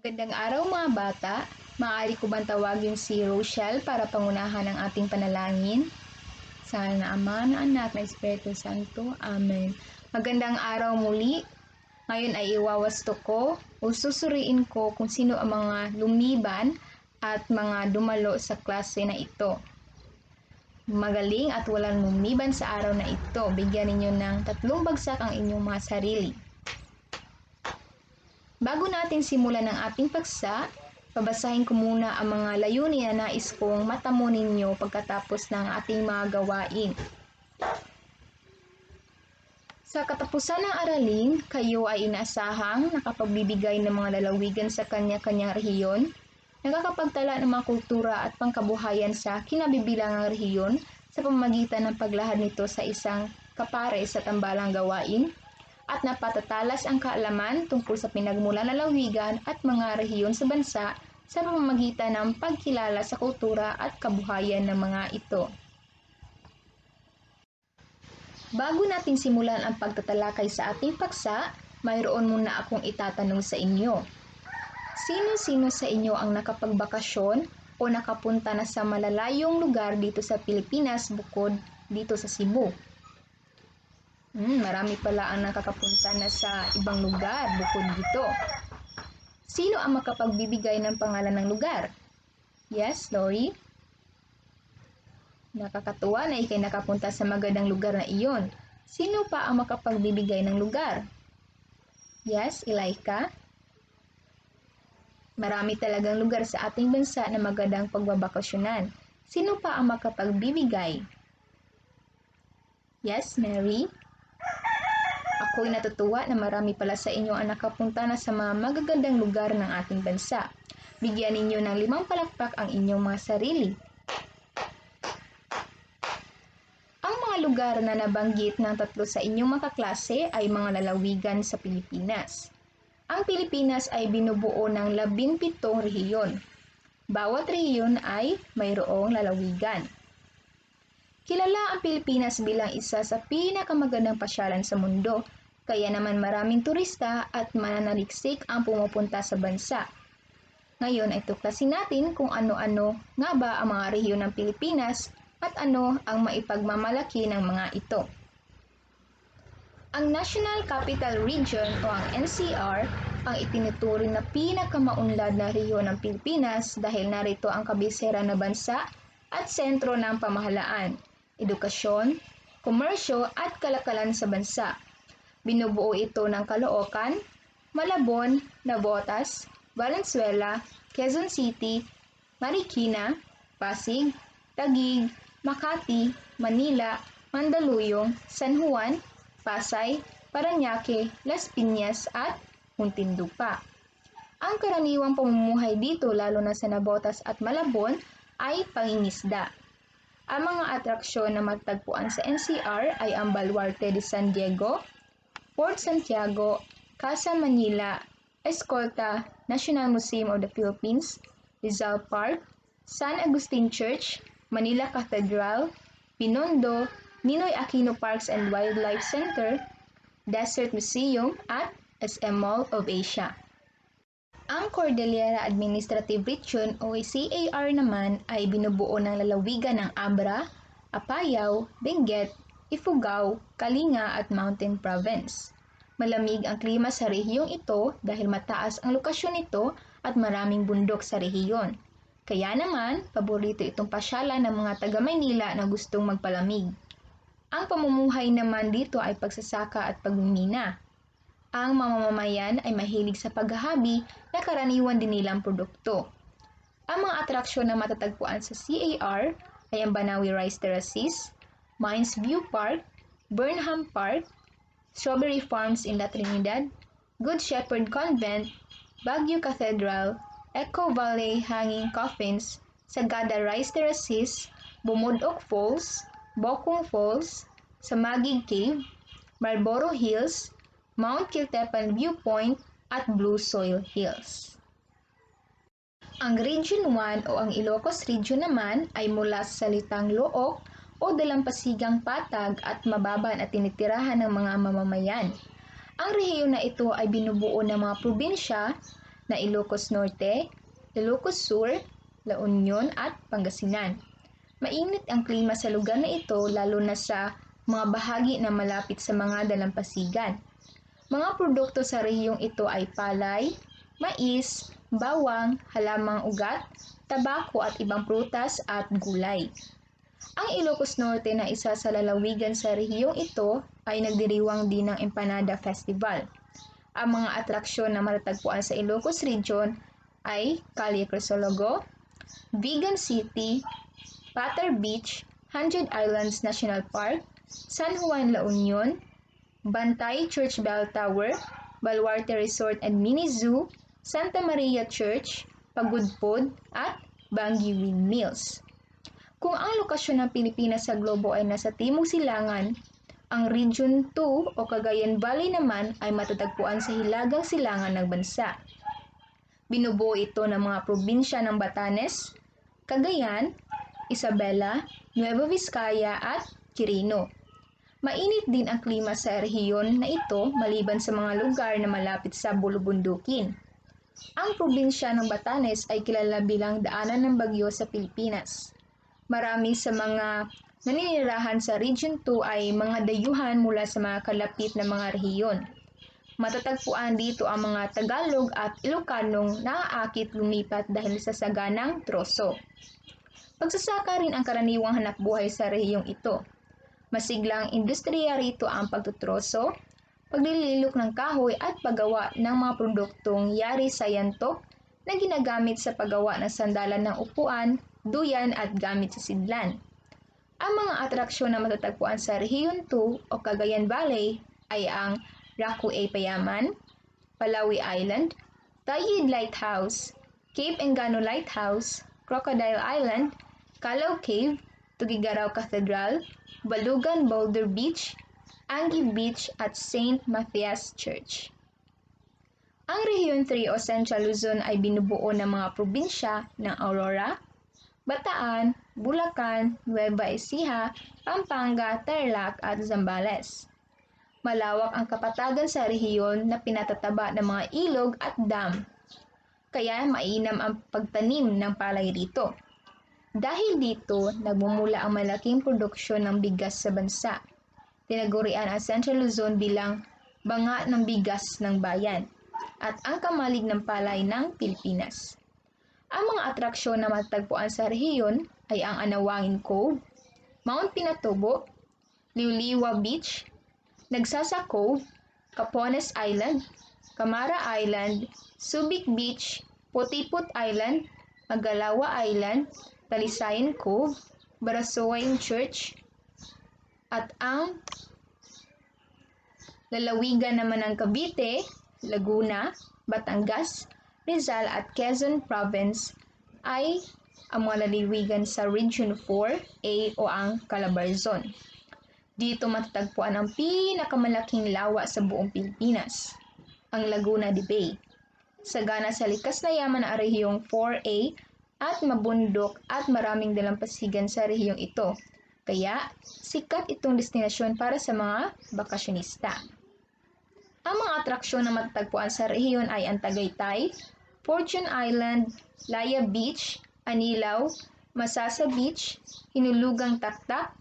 Magandang araw mga bata. Maaari ko bang tawagin si Rochelle para pangunahan ang ating panalangin? Sa ngalan ng Ama, ng Anak, ng Espiritu Santo. Amen. Magandang araw muli. Ngayon ay iwawasto ko o susuriin ko kung sino ang mga lumiban at mga dumalo sa klase na ito. Magaling at walang lumiban sa araw na ito. Bigyan ninyo ng 3 bagsak ang inyong mga sarili. Bago natin simulan ang ating paksa, babasahin ko muna ang mga layunin na nais kong matamo ninyo pagkatapos ng ating mga gawain. Sa katapusan ng aralin, kayo ay inaasahang nakapagbibigay ng mga lalawigan sa kanya-kanyang rehiyon, nakakapagtala ng mga kultura at pangkabuhayan sa kinabibilangang rehiyon sa pamamagitan ng paglahad nito sa isang kapares sa tambalang gawain, at napatatalas ang kaalaman tungkol sa pinagmulan ng lalawigan at mga rehiyon sa bansa sa pamamagitan ng pagkilala sa kultura at kabuhayan ng mga ito. Bago natin simulan ang pagtatalakay sa ating paksa, mayroon muna akong itatanong sa inyo. Sino-sino sa inyo ang nakapagbakasyon o nakapunta na sa malalayong lugar dito sa Pilipinas bukod dito sa Cebu? Marami pala ang nakakapunta na sa ibang lugar bukod dito. Sino ang makapagbibigay ng pangalan ng lugar? Yes, Lori? Nakakatuwa na ikay nakapunta sa magandang lugar na iyon. Sino pa ang makapagbibigay ng lugar? Yes, Ilaika? Marami talagang lugar sa ating bansa na magandang pagbabakasyonan. Sino pa ang makapagbibigay? Yes, Mary? Ako'y natutuwa na marami pala sa inyo ang nakapunta na sa mga magagandang lugar ng ating bansa. Bigyan ninyo ng 5 palakpak ang inyong mga sarili. Ang mga lugar na nabanggit ng 3 sa inyong mga kaklase ay mga lalawigan sa Pilipinas. Ang Pilipinas ay binubuo ng 17 rehiyon. Bawat rehiyon ay mayroong lalawigan. Kilala ang Pilipinas bilang isa sa pinakamagandang pasyalan sa mundo, kaya naman maraming turista at mananaliksik ang pumupunta sa bansa. Ngayon ay tuklasin natin kung ano-ano nga ba ang mga rehiyon ng Pilipinas at ano ang maipagmamalaki ng mga ito. Ang National Capital Region o ang NCR ang itinuturing na pinakamaunlad na rehiyon ng Pilipinas dahil narito ang kabisera na bansa at sentro ng pamahalaan, edukasyon, komersyo at kalakalan sa bansa. Binubuo ito ng Caloocan, Malabon, Navotas, Valenzuela, Quezon City, Marikina, Pasig, Taguig, Makati, Manila, Mandaluyong, San Juan, Pasay, Parañaque, Las Piñas at Muntinlupa. Ang karaniwang pamumuhay dito lalo na sa Navotas at Malabon ay pangingisda. Ang mga atraksyon na matagpuan sa NCR ay ang Baluarte de San Diego, Port Santiago, Casa Manila, Escolta, National Museum of the Philippines, Rizal Park, San Agustin Church, Manila Cathedral, Binondo, Ninoy Aquino Parks and Wildlife Center, Desert Museum at SM Mall of Asia. Ang Cordillera Administrative Region o CAR naman ay binubuo ng lalawigan ng Abra, Apayao, Benguet, Ifugao, Kalinga at Mountain Province. Malamig ang klima sa rehiyong ito dahil mataas ang lokasyon nito at maraming bundok sa rehiyon. Kaya naman, paborito itong pasyalan ng mga taga-Maynila na gustong magpalamig. Ang pamumuhay naman dito ay pagsasaka at pagmimina. Ang mamamayan ay mahilig sa paghahabi na karaniwan din nilang produkto. Ang mga atraksyon na matatagpuan sa CAR ay ang Banawi Rice Terraces, Mines View Park, Burnham Park, Strawberry Farms in La Trinidad, Good Shepherd Convent, Baguio Cathedral, Echo Valley Hanging Coffins, Sagada Rice Terraces, Bumudok Falls, Bokong Falls, Samagig Cave, Marlboro Hills, Mount Kiltepan Viewpoint at Blue Soil Hills. Ang Region 1 o ang Ilocos Region naman ay mula sa salitang look o dalampasigang patag at mababan at tinitirahan ng mga mamamayan. Ang rehiyon na ito ay binubuo ng mga probinsya na Ilocos Norte, Ilocos Sur, La Union at Pangasinan. Mainit ang klima sa lugar na ito lalo na sa mga bahagi na malapit sa mga dalampasigan. Mga produkto sa rehiyong ito ay palay, mais, bawang, halamang ugat, tabako at ibang prutas at gulay. Ang Ilocos Norte na isa sa lalawigan sa rehiyong ito ay nagdiriwang din ng Empanada Festival. Ang mga atraksyon na matatagpuan sa Ilocos Region ay Calle Crisologo, Vigan City, Pater Beach, 100 Islands National Park, San Juan La Union, Bantay Church Bell Tower, Baluarte Resort and Mini Zoo, Santa Maria Church, Pagudpod at Bangi Windmills. Kung ang lokasyon ng Pilipinas sa globo ay nasa Timog Silangan, ang Region 2 o Cagayan Valley naman ay matatagpuan sa hilagang silangan ng bansa. Binubuo ito ng mga probinsya ng Batanes, Cagayan, Isabela, Nueva Vizcaya at Quirino. Mainit din ang klima sa rehiyon na ito maliban sa mga lugar na malapit sa bulubundukin. Ang probinsya ng Batanes ay kilala bilang daanan ng bagyo sa Pilipinas. Marami sa mga naninirahan sa Region 2 ay mga dayuhan mula sa mga kalapit na mga rehiyon. Matatagpuan dito ang mga Tagalog at Ilocanong naaakit lumipat dahil sa saganang troso. Pagsasaka rin ang karaniwang hanapbuhay sa rehiyong ito. Masiglang industriya rito ang pagtutroso, paglililok ng kahoy at paggawa ng mga produktong yari sa yantok na ginagamit sa paggawa ng sandalan ng upuan, duyan at gamit sa sidlan. Ang mga atraksyon na matatagpuan sa Rehiyon 2 o Cagayan Valley ay ang Raku-A Payaman, Palawi Island, Taguig Lighthouse, Cape Engano Lighthouse, Crocodile Island, Calao Cave, Tugigaraw Cathedral, Balugan Boulder Beach, Angie Beach at St. Matthias Church. Ang Rehiyon 3 o Central Luzon ay binubuo ng mga probinsya ng Aurora, Bataan, Bulacan, Nueva Ecija, Pampanga, Tarlac at Zambales. Malawak ang kapatagan sa rehiyon na pinatataba ng mga ilog at dam, kaya mainam ang pagtanim ng palay rito. Dahil dito, nagmumula ang malaking produksyon ng bigas sa bansa. Tinagurian ang Central Luzon bilang banga ng bigas ng bayan at ang kamalig ng palay ng Pilipinas. Ang mga atraksyon na matatagpuan sa rehiyon ay ang Anawangin Cove, Mount Pinatubo, Liuliwa Beach, Nagsasa Cove, Capones Island, Camara Island, Subic Beach, Putiput Island, Magalawa Island, Talisayan Cove, Barasoain Church, at ang lalawigan naman ng Cavite, Laguna, Batangas, Rizal at Quezon Province ay ang mga lalawigan sa Region 4A o ang Calabarzon. Dito matatagpuan ang pinakamalaking lawa sa buong Pilipinas, ang Laguna de Bay. Sagana sa likas na yaman ang rehiyong 4A at mabundok at maraming dalampasigan sa rehiyong ito. Kaya, sikat itong destinasyon para sa mga bakasyonista. Ang mga atraksyon na matatagpuan sa rehiyon ay ang Tagaytay, Fortune Island, Laya Beach, Anilaw, Masasa Beach, Hinulugang Taktak,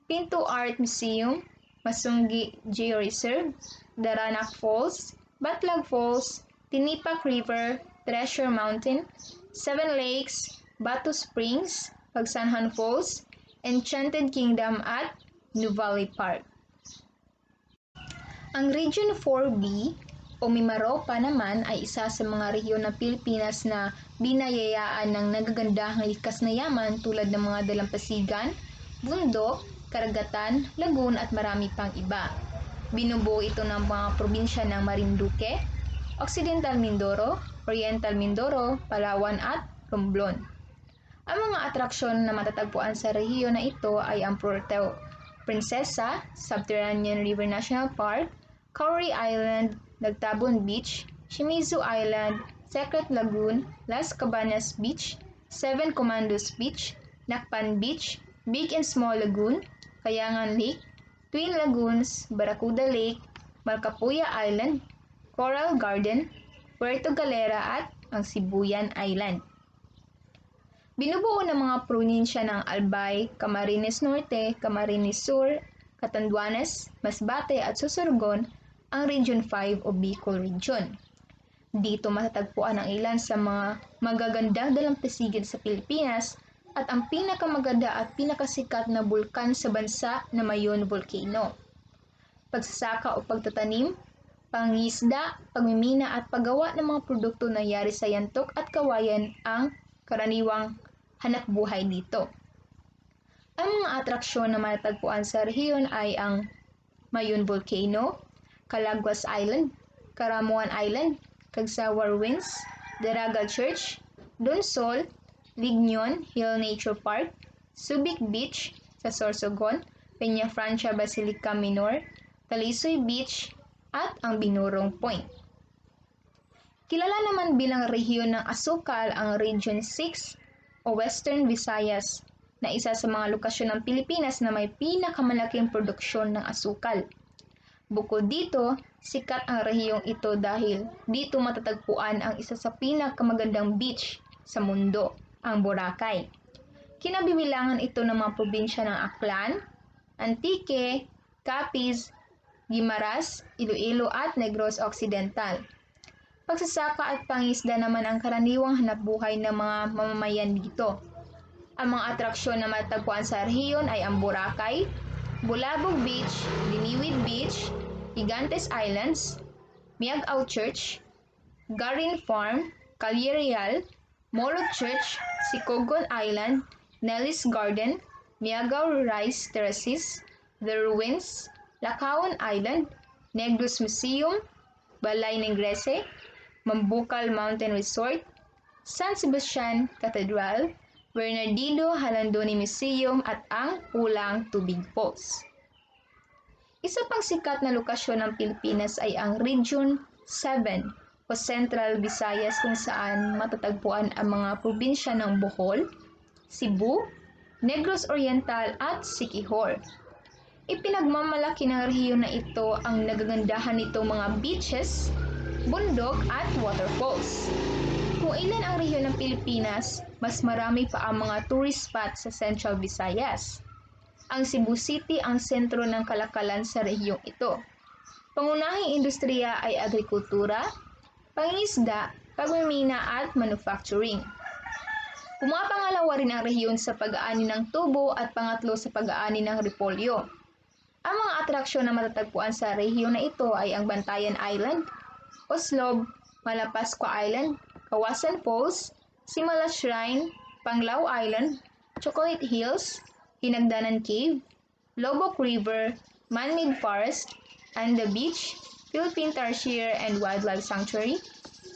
Pinto Art Museum, Masunggi Georeserve, Daranak Falls, Batlag Falls, Tinipak River, Treasure Mountain, Seven Lakes, Batu Springs, Pagsanhan Falls, Enchanted Kingdom at Nuvali Park. Ang Region 4B o Mimaropa naman ay isa sa mga rehiyon ng Pilipinas na binayayaan ng nagagandahang likas na yaman tulad ng mga dalampasigan, bundok, karagatan, lagoon at marami pang iba. Binubuo ito ng mga probinsya ng Marinduque, Occidental Mindoro, Oriental Mindoro, Palawan at Romblon. Ang mga atraksyon na matatagpuan sa rehiyon na ito ay ang Puerto Princesa, Subterranean River National Park, Cowrie Island, Nagtabon Beach, Shimizu Island, Secret Lagoon, Las Cabanas Beach, Seven Commandos Beach, Nakpan Beach, Big and Small Lagoon, Kayangan Lake, Twin Lagoons, Barracuda Lake, Malcapuya Island, Coral Garden, Puerto Galera at ang Sibuyan Island. Binubuo ng mga probinsya ng Albay, Camarines Norte, Camarines Sur, Catanduanes, Masbate at Sorsogon ang Region 5 o Bicol Region. Dito matatagpuan ang ilan sa mga magagandang dalampasigan sa Pilipinas at ang pinakamaganda at pinakasikat na bulkan sa bansa na Mayon Volcano. Pagsasaka o pagtatanim, pangingisda, pagmimina at paggawa ng mga produkto na yari sa yantok at kawayan ang karaniwang hanapbuhay dito. Ang mga atraksyon na matatagpuan sa rehiyon ay ang Mayon Volcano, Calaguas Island, Caramuan Island, Cagsawar Winds, Daragal Church, Donsol, Lignon Hill Nature Park, Subic Beach sa Sorsogon, Peña Francia Basilica Minor, Talisoy Beach, at ang Binurong Point. Kilala naman bilang rehiyon ng asukal ang Region 6 o Western Visayas na isa sa mga lokasyon ng Pilipinas na may pinakamalaking produksyon ng asukal. Bukod dito, sikat ang rehiyong ito dahil dito matatagpuan ang isa sa pinakamagandang beach sa mundo, ang Boracay. Kinabibilangan ito ng mga probinsya ng Aklan, Antique, Capiz, Guimaras, Iloilo at Negros Occidental. Pagsasaka at pangisda naman ang karaniwang hanapbuhay ng mga mamamayan dito. Ang mga atraksyon na matatagpuan sa rehiyon ay ang Boracay, Bulabog Beach, Diniwid Beach, Gigantes Islands, Miagao Church, Garin Farm, Calle Real, Molo Church, Sicogon Island, Nellis Garden, Miagao Rice Terraces, The Ruins, Lacaon Island, Negros Museum, Balay Negrese, Mambukal Mountain Resort, San Sebastian Cathedral, Bernardino Halandoni Museum at ang Pulang Tubig Falls. Isa pang sikat na lokasyon ng Pilipinas ay ang Region 7 o Central Visayas kung saan matatagpuan ang mga probinsya ng Bohol, Cebu, Negros Oriental at Siquijor. Ipinagmamalaki ng rehiyon na ito ang nagagandahan nitong mga beaches, bundok at waterfalls. Kung ilan ang rehiyon ng Pilipinas, mas marami pa ang mga tourist spots sa Central Visayas. Ang Cebu City ang sentro ng kalakalan sa rehiyong ito. Pangunahing industriya ay agrikultura, pangingisda, pagmimina at manufacturing. Pumapangalawa rin ang rehiyon sa pag-aani ng tubo at pangatlo sa pag-aani ng repolyo. Ang mga atraksyon na matatagpuan sa rehiyon na ito ay ang Bantayan Island, Oslob, Malapascua Island, Kawasan Falls, Simala Shrine, Panglao Island, Chocolate Hills, Hinagdanan Cave, Lobok River, Man-Made Forest, Anda Beach, Philippine Tertiary and Wildlife Sanctuary,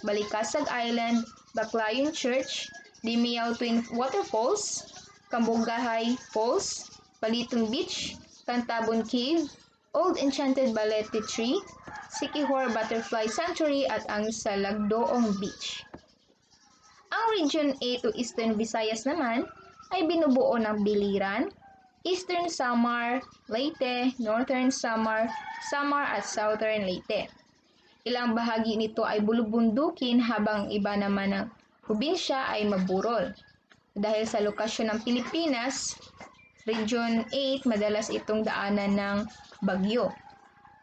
Balikasag Island, Baclayon Church, Dimiao Twin Waterfalls, Cambogahay Falls, Balitong Beach, Cantabon Cave, Old Enchanted Balete Tree, Siquijor Butterfly Sanctuary at ang Salagdoong Beach. Ang Region 8 o Eastern Visayas naman ay binubuo ng Biliran, Eastern Samar, Leyte, Northern Samar, Samar at Southern Leyte. Ilang bahagi nito ay bulubundukin habang iba naman ng probinsya ay maburol. Dahil sa lokasyon ng Pilipinas, Region 8 madalas itong daanan ng bagyo.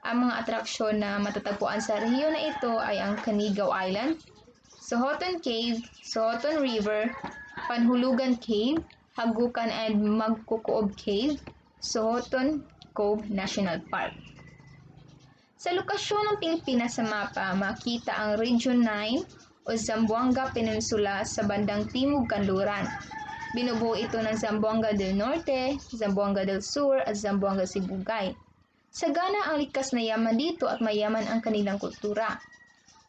Ang mga atraksyon na matatagpuan sa rehiyon na ito ay ang Canigao Island, Sohoton Cave, Sohoton River, Panhulugan Cave, Hagukan and Magkukuob Cave, Sohoton Cove National Park. Sa lokasyon ng Pilipinas sa mapa, makita ang Region 9 o Zamboanga Peninsula sa bandang timog kanluran. Binubuo ito ng Zamboanga del Norte, Zamboanga del Sur at Zamboanga Sibugay. Sagana ang likas na yaman dito at mayaman ang kanilang kultura.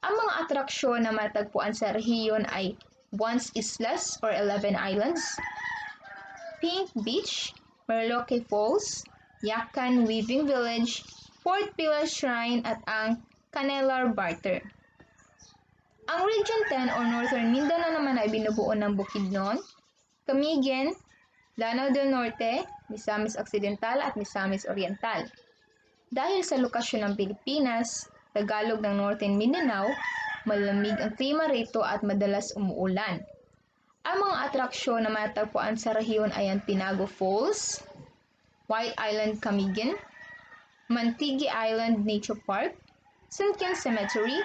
Ang mga atraksyon na matagpuan sa rehiyon ay Buenas Islas or 11 Islands, Pink Beach, Merloque Falls, Yakan Weaving Village, Fort Pillar Shrine at ang Canelar Barter. Ang Region 10 or Northern Mindanao naman ay binubuo ng Bukidnon, Camiguin, Lanao del Norte, Misamis Occidental at Misamis Oriental. Dahil sa lokasyon ng Pilipinas, Tagalog ng Northern Mindanao, Malamig ang klima rito at madalas umuulan. Ang mga atraksyon na matatagpuan sa rehiyon ay ang Tinago Falls, White Island Camiguin, Mantigi Island Nature Park, Sunken Cemetery,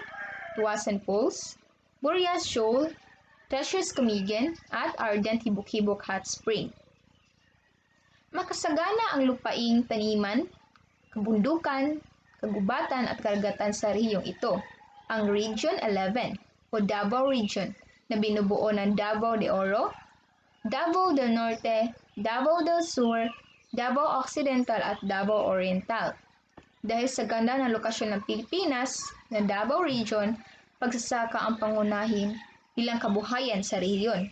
Tuasan Falls, Burias Shoal, Treasures Camiguin, at Ardent Hibok-Hibok Hot Spring. Makasagana ang lupaing taniman, kabundukan, kagubatan at karagatan sa rehiyong ito. Ang Region 11 o Davao Region na binubuo ng Davao de Oro, Davao del Norte, Davao del Sur, Davao Occidental at Davao Oriental. Dahil sa ganda ng lokasyon ng Pilipinas na Davao Region, pagsasaka ang pangunahin bilang kabuhayan sa rehiyon.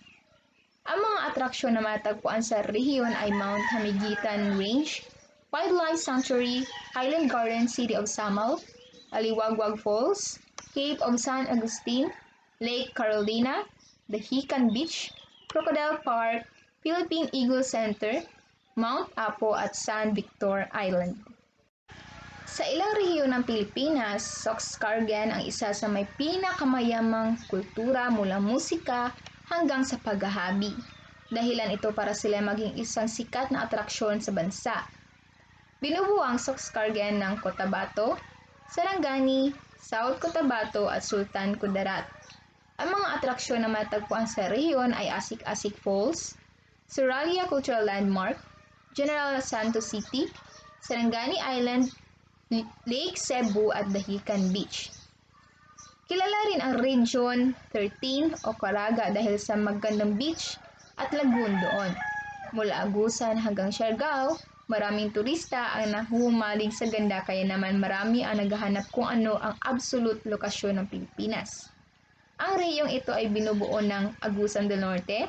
Ang mga atraksyon na matagpuan sa rehiyon ay Mount Hamiguitan Range, Wildlife Sanctuary, Highland Garden City of Samal, Aliwagwag Falls, Cape of San Agustin, Lake Carolina, The Hican Beach, Crocodile Park, Philippine Eagle Center, Mount Apo at San Victor Island. Sa ilang rehiyon ng Pilipinas, Soxcargen ang isa sa may pinakamayamang kultura mula musika hanggang sa paghahabi. Dahilan ito para sila maging isang sikat na atraksyon sa bansa. Binubuo ang Soxcargen ng Cotabato, Sarangani, South Cotabato at Sultan Kudarat. Ang mga atraksyon na matagpuan sa rehiyon ay Asik-Asik Falls, Suralia Cultural Landmark, General Santos City, Sarangani Island, Lake Cebu at Dahican Beach. Kilala rin ang Region 13 o Caraga dahil sa magandang beach at lagoon doon. Mula Agusan hanggang Siargao, maraming turista ang nahumaling sa ganda kaya naman marami ang naghahanap kung ano ang absolute lokasyon ng Pilipinas. Ang rehiyong ito ay binubuo ng Agusan del Norte,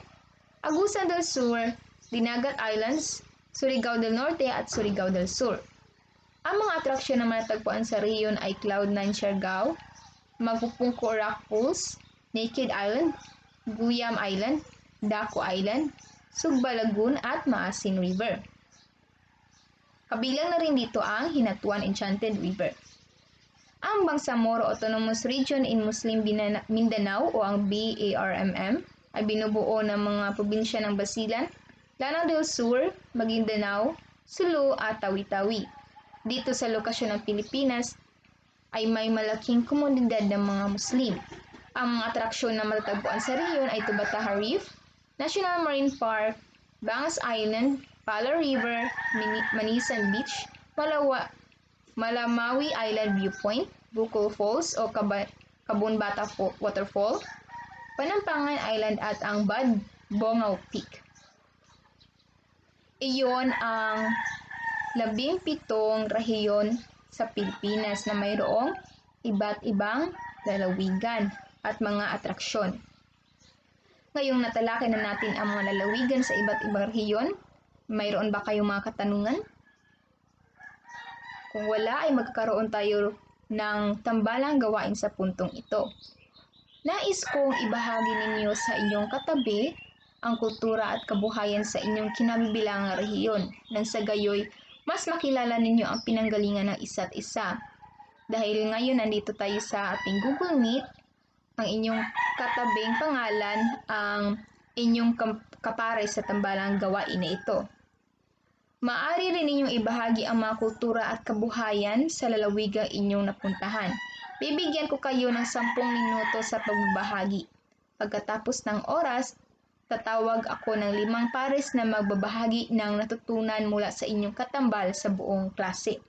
Agusan del Sur, Dinagat Islands, Surigao del Norte at Surigao del Sur. Ang mga atraksyon na matagpuan sa rehiyon ay Cloud9 Siargao, Magpupungko Rock Pools, Naked Island, Guyam Island, Daco Island, Sugba Lagoon at Maasin River. Kabilang na rin dito ang Hinatuan Enchanted River. Ang Bangsamoro Autonomous Region in Muslim Mindanao o ang BARMM ay binubuo ng mga probinsya ng Basilan, Lanao del Sur, Maguindanao, Sulu at Tawi-Tawi. Dito sa lokasyon ng Pilipinas ay may malaking komunidad ng mga Muslim. Ang mga atraksyon na matatagpuan sa rehiyon ay Tubataha Reef, National Marine Park, Bangas Island, Pala River, Manisan Beach, Malamawi Island Viewpoint, Bukol Falls o Kabunbata Waterfall, Panampangan Island at ang Bad Bongaw Peak. Iyon ang 17 rehiyon sa Pilipinas na mayroong iba't ibang lalawigan at mga atraksyon. Ngayong natalakay na natin ang mga lalawigan sa iba't ibang rehiyon, mayroon ba kayong mga katanungan? Kung wala ay magkakaroon tayo ng tambalang gawain sa puntong ito. Nais kong ibahagi ninyo sa inyong katabi ang kultura at kabuhayan sa inyong kinabibilangang rehiyon nang sa gayoy mas makilala ninyo ang pinanggalingan ng isa't isa. Dahil ngayon nandito tayo sa ating Google Meet, ang inyong katabing pangalan ang inyong kapare sa tambalang gawain na ito. Maaari rin ninyong ibahagi ang mga kultura at kabuhayan sa lalawigang inyong napuntahan. Bibigyan ko kayo ng 10 minuto sa pagbabahagi. Pagkatapos ng oras, tatawag ako ng 5 pares na magbabahagi ng natutunan mula sa inyong katambal sa buong klase.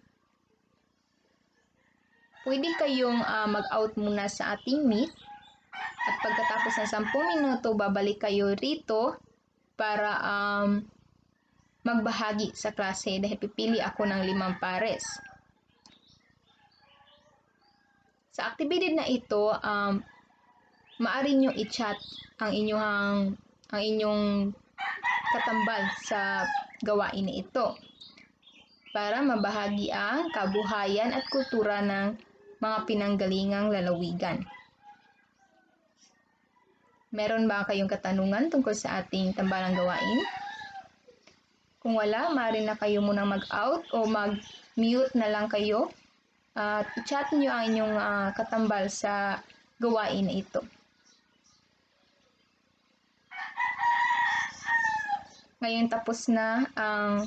Pwede kayong mag-out muna sa ating meet at pagkatapos ng 10 minuto, babalik kayo rito para magbahagi sa klase dahil pipili ako ng 5 pares. Sa aktibidad na ito, maaari nyo i-chat ang inyong katambal sa gawain na ito para mabahagi ang kabuhayan at kultura ng mga pinanggalingang lalawigan. Meron ba kayong katanungan tungkol sa ating tambalang gawain? Kung wala, maaari na kayo munang mag-out o mag-mute na lang kayo at i-chat nyo ang inyong katambal sa gawain na ito. Ngayon tapos na ang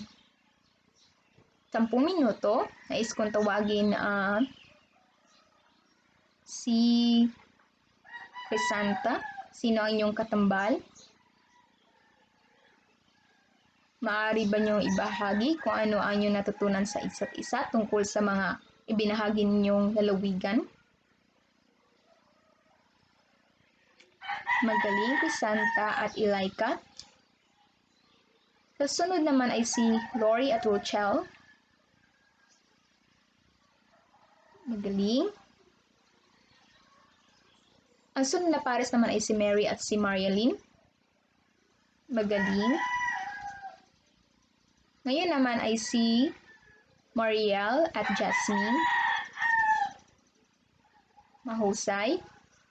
10 minuto. Nais kong tawagin si Crisanta. Sino ang inyong katambal? Maaari ba niyong ibahagi kung ano ang inyong natutunan sa isa't isa tungkol sa mga ibinahagi ninyong lalawigan? Magaling, Crisanta at Ilaika. Kasunod naman ay si Lori at Rochelle. Magaling. Ang sunod na pares naman ay si Mary at si Marialyn. Magaling. Ngayon naman ay si Mariel at Jasmine. Mahusay.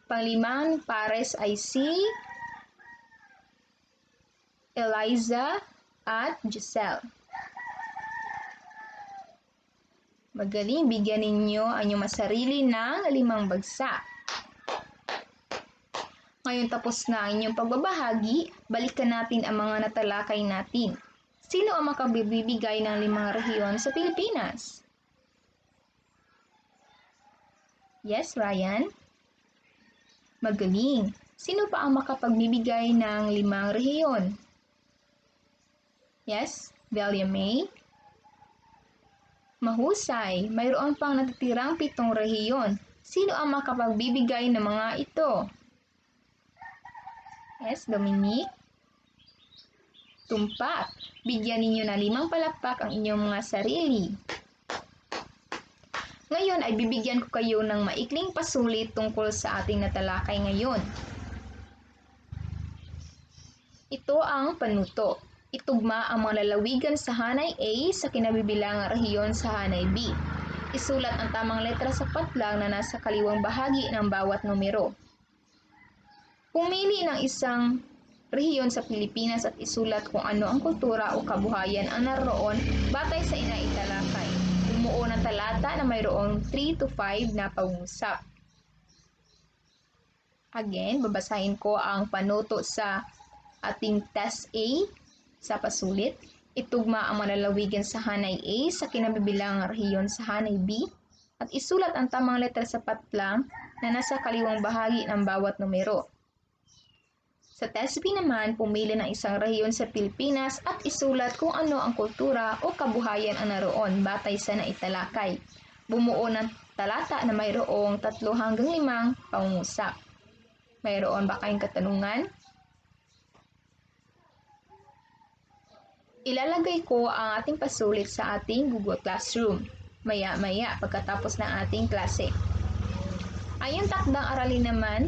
Panglimang pares ay si Eliza at Giselle. Magaling, bigyan ninyo ang inyong masarili ng 5 bagsak. Ngayon tapos na ang inyong pagbabahagi, balikan natin ang mga natalakay natin. Sino ang makabibigay ng 5 rehiyon sa Pilipinas? Yes, Ryan? Magaling. Sino pa ang makapagbibigay ng 5 rehiyon? Yes, Delia May? Mahusay. Mayroon pang natitirang 7 rehiyon. Sino ang makapagbibigay ng mga ito? Yes, Dominique? Tumpak. Bigyan ninyo ng 5 palakpak ang inyong mga sarili. Ngayon ay bibigyan ko kayo ng maikling pasulit tungkol sa ating natalakay ngayon. Ito ang panuto. Itugma ang mga lalawigan sa hanay A sa kinabibilangang rehiyon sa hanay B. Isulat ang tamang letra sa patlang na nasa kaliwang bahagi ng bawat numero. Pumili ng isang rehiyon sa Pilipinas at isulat kung ano ang kultura o kabuhayan ang naroon batay sa inaitalakay. Bumuo ng talata na mayroong 3 to 5 na pangungusap. Again, babasahin ko ang panuto sa ating test A sa pasulit. Itugma ang mga lalawigan sa hanay A sa kinabibilangang rehiyon sa hanay B at isulat ang tamang letra sa patlang na nasa kaliwang bahagi ng bawat numero. Sa test B naman, pumili ng isang rehiyon sa Pilipinas at isulat kung ano ang kultura o kabuhayan ang naroon batay sa naitalakay. Bumuo ng talata na mayroong 3 hanggang 5 pangungusap. Mayroon ba kayong katanungan? Ilalagay ko ang ating pasulit sa ating Google Classroom maya-maya pagkatapos ng ating klase. Ayon takdang aralin naman,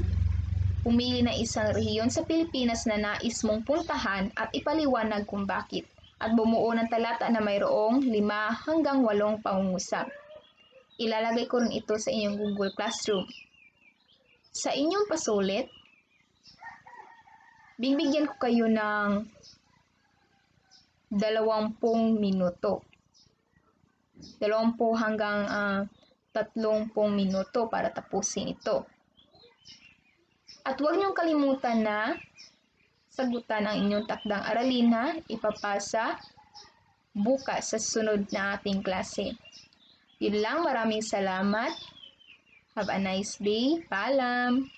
pumili na isang rehiyon sa Pilipinas na nais mong puntahan at ipaliwanag kung bakit at bumuo ng talata na mayroong 5 hanggang 8 pangungusap. Ilalagay ko rin ito sa inyong Google Classroom. Sa inyong pasulit, bibigyan ko kayo ng 20 minuto. 20 hanggang 30 minuto para tapusin ito. At huwag niyong kalimutan na sagutan ang inyong takdang aralin na ipapasa bukas sa sunod na ating klase. Yun lang, maraming salamat. Have a nice day. Paalam!